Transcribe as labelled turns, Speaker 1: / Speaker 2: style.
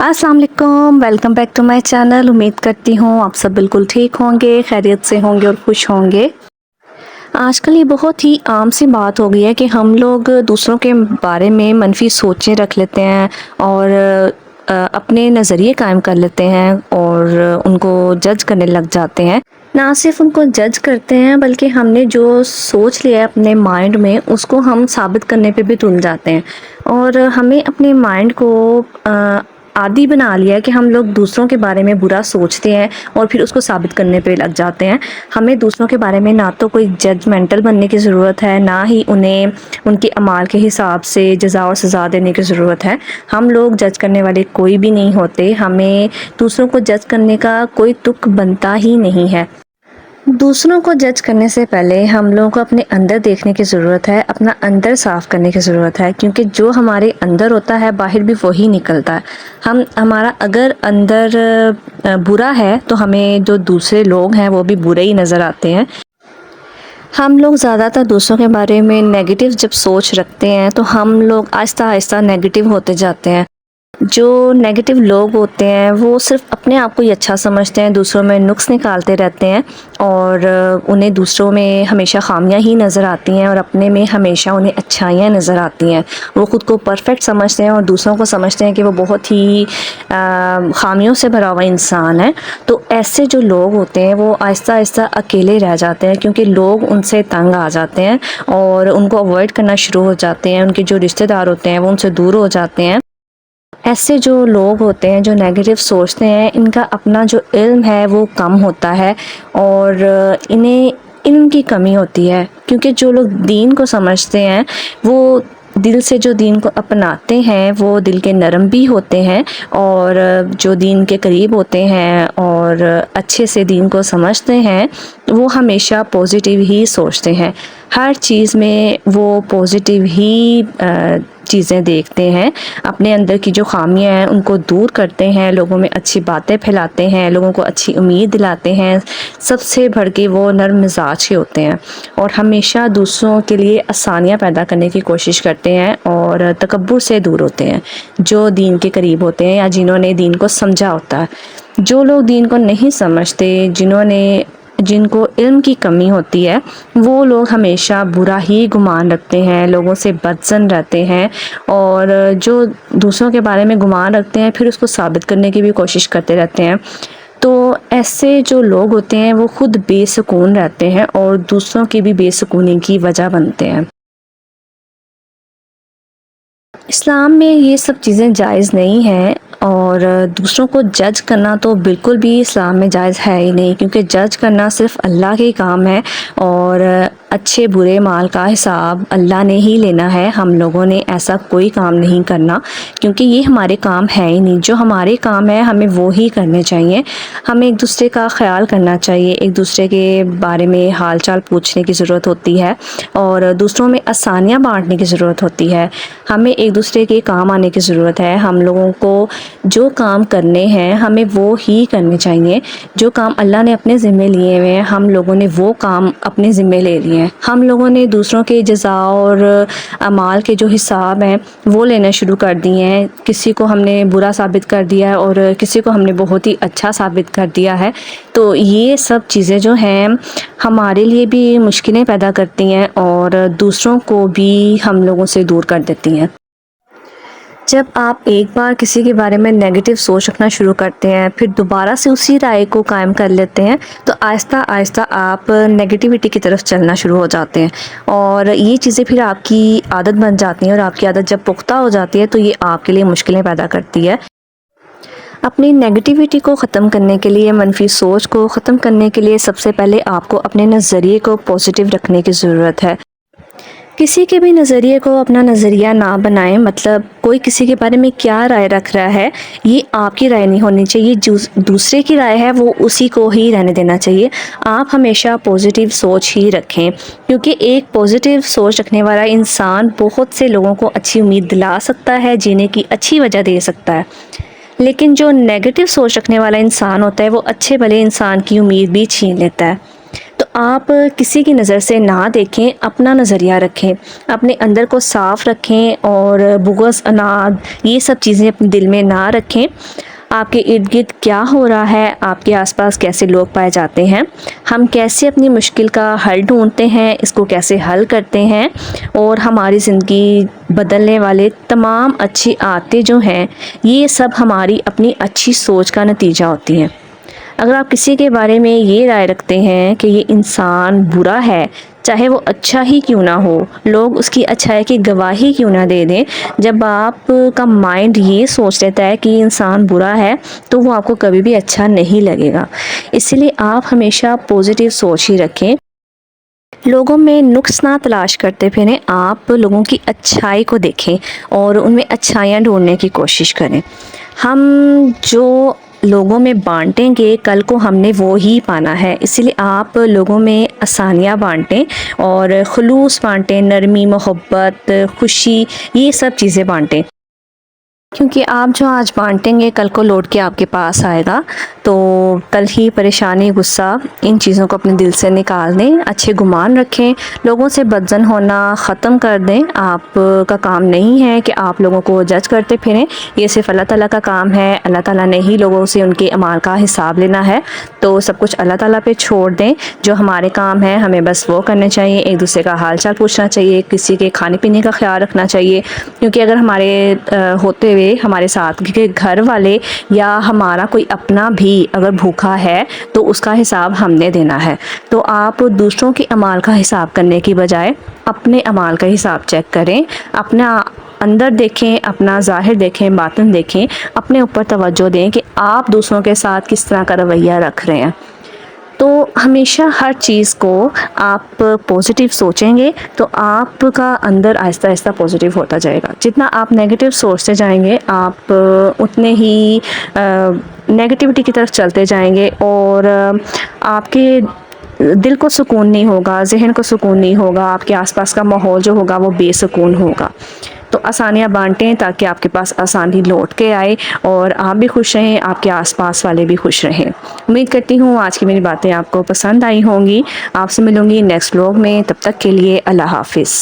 Speaker 1: अस्सलाम वालेकुम, welcome back to my channel. उम्मीद करती हूँ आप सब बिल्कुल ठीक होंगे, खैरियत से होंगे और खुश होंगे। आजकल ये बहुत ही आम सी बात हो गई है कि हम लोग दूसरों के बारे में मनफी सोचें रख लेते हैं और अपने नज़रिए कायम कर लेते हैं और उनको जज करने लग जाते हैं। ना सिर्फ उनको जज करते हैं बल्कि हमने जो सोच लिया है अपने माइंड में उसको हम साबित करने पे भी तुल जाते हैं और हमें अपने माइंड को आदी बना लिया है कि हम लोग दूसरों के बारे में बुरा सोचते हैं और फिर उसको साबित करने पे लग जाते हैं। हमें दूसरों के बारे में ना तो कोई जजमेंटल बनने की ज़रूरत है, ना ही उन्हें उनके अमाल के हिसाब से जज़ा और सज़ा देने की ज़रूरत है। हम लोग जज करने वाले कोई भी नहीं होते, हमें दूसरों को जज करने का कोई तुक बनता ही नहीं है। दूसरों को जज करने से पहले हम लोगों को अपने अंदर देखने की ज़रूरत है, अपना अंदर साफ़ करने की ज़रूरत है, क्योंकि जो हमारे अंदर होता है बाहर भी वही निकलता है। हमारा अगर अंदर बुरा है तो हमें जो दूसरे लोग हैं वो भी बुरे ही नज़र आते हैं। हम लोग ज़्यादातर दूसरों के बारे में नेगेटिव जब सोच रखते हैं तो हम लोग आहिस्ता आहिस्ता नेगेटिव होते जाते हैं। जो नेगेटिव लोग होते हैं वो सिर्फ अपने आप को ही अच्छा समझते हैं, दूसरों में नुक्स निकालते रहते हैं और उन्हें दूसरों में हमेशा खामियां ही नज़र आती हैं और अपने में हमेशा उन्हें अच्छाइयाँ नज़र आती हैं। वो ख़ुद को परफेक्ट समझते हैं और दूसरों को समझते हैं कि वो बहुत ही खामियों से भरा हुआ इंसान है। तो ऐसे जो लोग होते हैं वो आहिस्ता आहिस्ता अकेले रह जाते हैं, क्योंकि लोग उनसे तंग आ जाते हैं और उनको अवॉइड करना शुरू हो जाते हैं। उनके जो रिश्तेदार होते हैं वो उनसे दूर हो जाते हैं। ऐसे जो लोग होते हैं जो नेगेटिव सोचते हैं, इनका अपना जो इल्म है वो कम होता है और इन्हें इल्म की कमी होती है, क्योंकि जो लोग दीन को समझते हैं वो दिल से जो दीन को अपनाते हैं वो दिल के नरम भी होते हैं और जो दीन के करीब होते हैं और अच्छे से दीन को समझते हैं वो हमेशा पॉजिटिव ही सोचते हैं। हर चीज़ में वो पॉजिटिव ही चीज़ें देखते हैं, अपने अंदर की जो खामियां हैं उनको दूर करते हैं, लोगों में अच्छी बातें फैलाते हैं, लोगों को अच्छी उम्मीद दिलाते हैं। सबसे बढ़ के वो नर्म मिजाज के होते हैं और हमेशा दूसरों के लिए आसानियां पैदा करने की कोशिश करते हैं और तकब्बुर से दूर होते हैं। जो दीन के करीब होते हैं या जिन्होंने दीन को समझा होता है। जो लोग दीन को नहीं समझते, जिनको इल्म की कमी होती है, वो लोग हमेशा बुरा ही गुमान रखते हैं, लोगों से बदज़न रहते हैं और जो दूसरों के बारे में गुमान रखते हैं फिर उसको साबित करने की भी कोशिश करते रहते हैं। तो ऐसे जो लोग होते हैं वो खुद बेसुकून रहते हैं और दूसरों की भी बेसुकूनी की वजह बनते हैं। इस्लाम में ये सब चीज़ें जायज़ नहीं हैं और दूसरों को जज करना तो बिल्कुल भी इस्लाम में जायज़ है ही नहीं, क्योंकि जज करना सिर्फ़ अल्लाह के काम है और अच्छे बुरे माल का हिसाब अल्लाह ने ही लेना है। हम लोगों ने ऐसा कोई काम नहीं करना, क्योंकि ये हमारे काम है ही नहीं। जो हमारे काम है हमें वो ही करने चाहिए। हमें एक दूसरे का ख्याल करना चाहिए, एक दूसरे के बारे में हाल चाल पूछने की ज़रूरत होती है और दूसरों में आसानियाँ बांटने की ज़रूरत होती है। हमें एक दूसरे के काम आने की ज़रूरत है। हम लोगों को जो काम करने हैं हमें वो ही करने चाहिए। जो काम अल्लाह ने अपने ज़िम्मे लिए हुए हैं हम लोगों ने वो काम अपने ज़िम्मे ले लिए हैं। हम लोगों ने दूसरों के जज़ा और अमाल के जो हिसाब हैं वो लेना शुरू कर दिए हैं। किसी को हमने बुरा साबित कर दिया है और किसी को हमने बहुत ही अच्छा साबित कर दिया है। तो ये सब चीज़ें जो हैं हमारे लिए भी मुश्किलें पैदा करती हैं और दूसरों को भी हम लोगों से दूर कर देती हैं। जब आप एक बार किसी के बारे में नेगेटिव सोच रखना शुरू करते हैं फिर दोबारा से उसी राय को कायम कर लेते हैं तो आहिस्ता आहिस्ता आप नेगेटिविटी की तरफ चलना शुरू हो जाते हैं और ये चीज़ें फिर आपकी आदत बन जाती हैं और आपकी आदत जब पुख्ता हो जाती है तो ये आपके लिए मुश्किलें पैदा करती है। अपनी नेगेटिविटी को ख़त्म करने के लिए, मनफी सोच को ख़त्म करने के लिए सबसे पहले आपको अपने नज़रिए को पॉजिटिव रखने की ज़रूरत है। किसी के भी नज़रिए को अपना नज़रिया ना बनाएं, मतलब कोई किसी के बारे में क्या राय रख रहा है ये आपकी राय नहीं होनी चाहिए। जो दूसरे की राय है वो उसी को ही रहने देना चाहिए। आप हमेशा पॉजिटिव सोच ही रखें, क्योंकि एक पॉजिटिव सोच रखने वाला इंसान बहुत से लोगों को अच्छी उम्मीद दिला सकता है, जीने की अच्छी वजह दे सकता है। लेकिन जो नेगेटिव सोच रखने वाला इंसान होता है वो अच्छे भले इंसान की उम्मीद भी छीन लेता है। तो آپ کسی کی نظر سے نہ دیکھیں، اپنا نظریہ رکھیں، اپنے اندر کو صاف رکھیں اور بغض، اناد، یہ سب چیزیں اپنے دل میں نہ رکھیں۔ آپ کے ارد گرد کیا ہو رہا ہے، آپ کے آس پاس کیسے لوگ پائے جاتے ہیں، ہم کیسے اپنی مشکل کا حل ڈھونڈتے ہیں، اس کو کیسے حل کرتے ہیں، اور ہماری زندگی بدلنے والے تمام اچھی عادتیں جو ہیں، یہ سب ہماری اپنی اچھی سوچ کا نتیجہ ہوتی ہیں۔ اگر آپ کسی کے بارے میں یہ رائے رکھتے ہیں کہ یہ انسان برا ہے، چاہے وہ اچھا ہی کیوں نہ ہو، لوگ اس کی اچھائی کی گواہی کیوں نہ دے دیں، جب آپ کا مائنڈ یہ سوچ لیتا ہے کہ یہ انسان برا ہے تو وہ آپ کو کبھی بھی اچھا نہیں لگے گا۔ اسی لیے آپ ہمیشہ پازیٹیو سوچ ہی رکھیں، لوگوں میں نقص نہ تلاش کرتے پھریں، آپ لوگوں کی اچھائی کو دیکھیں اور ان میں اچھائیاں ڈھونڈنے کی کوشش کریں۔ ہم جو لوگوں میں بانٹیں گے کل کو ہم نے وہ ہی پانا ہے، اسی لیے آپ لوگوں میں آسانیاں بانٹیں اور خلوص بانٹیں، نرمی، محبت، خوشی، یہ سب چیزیں بانٹیں، کیونکہ آپ جو آج بانٹیں گے کل کو لوٹ کے آپ کے پاس آئے گا۔ تو کل ہی پریشانی، غصہ، ان چیزوں کو اپنے دل سے نکال دیں، اچھے گمان رکھیں، لوگوں سے بدظن ہونا ختم کر دیں۔ آپ کا کام نہیں ہے کہ آپ لوگوں کو جج کرتے پھریں، یہ صرف اللہ تعالیٰ کا کام ہے۔ اللہ تعالیٰ نے ہی لوگوں سے ان کے اعمال کا حساب لینا ہے، تو سب کچھ اللہ تعالیٰ پہ چھوڑ دیں۔ جو ہمارے کام ہے ہمیں بس وہ کرنے چاہیے، ایک دوسرے کا حال چال پوچھنا چاہیے، کسی کے کھانے پینے کا خیال رکھنا چاہیے، کیونکہ اگر ہمارے ہوتے ہوئے ہمارے ساتھ کے گھر والے یا ہمارا کوئی اپنا بھی اگر بھوکا ہے تو اس کا حساب ہم نے دینا ہے۔ تو آپ دوسروں کے اعمال کا حساب کرنے کی بجائے اپنے اعمال کا حساب چیک کریں، اپنا اندر دیکھیں، اپنا ظاہر دیکھیں، باطن دیکھیں، اپنے اوپر توجہ دیں کہ آپ دوسروں کے ساتھ کس طرح کا رویہ رکھ رہے ہیں۔ تو ہمیشہ ہر چیز کو آپ پازیٹیو سوچیں گے تو آپ کا اندر آہستہ آہستہ پازیٹیو ہوتا جائے گا۔ جتنا آپ نیگیٹو سوچتے جائیں گے آپ اتنے ہی نیگیٹیوٹی کی طرف چلتے جائیں گے، اور آپ کے دل کو سکون نہیں ہوگا، ذہن کو سکون نہیں ہوگا، آپ کے آس پاس کا ماحول جو ہوگا وہ بے سکون ہوگا۔ تو آسانیاں بانٹیں تاکہ آپ کے پاس آسانی لوٹ کے آئے اور آپ بھی خوش رہیں، آپ کے آس پاس والے بھی خوش رہیں۔ امید کرتی ہوں آج کی میری باتیں آپ کو پسند آئی ہوں گی۔ آپ سے ملوں گی نیکسٹ ولاگ میں، تب تک کے لیے اللہ حافظ۔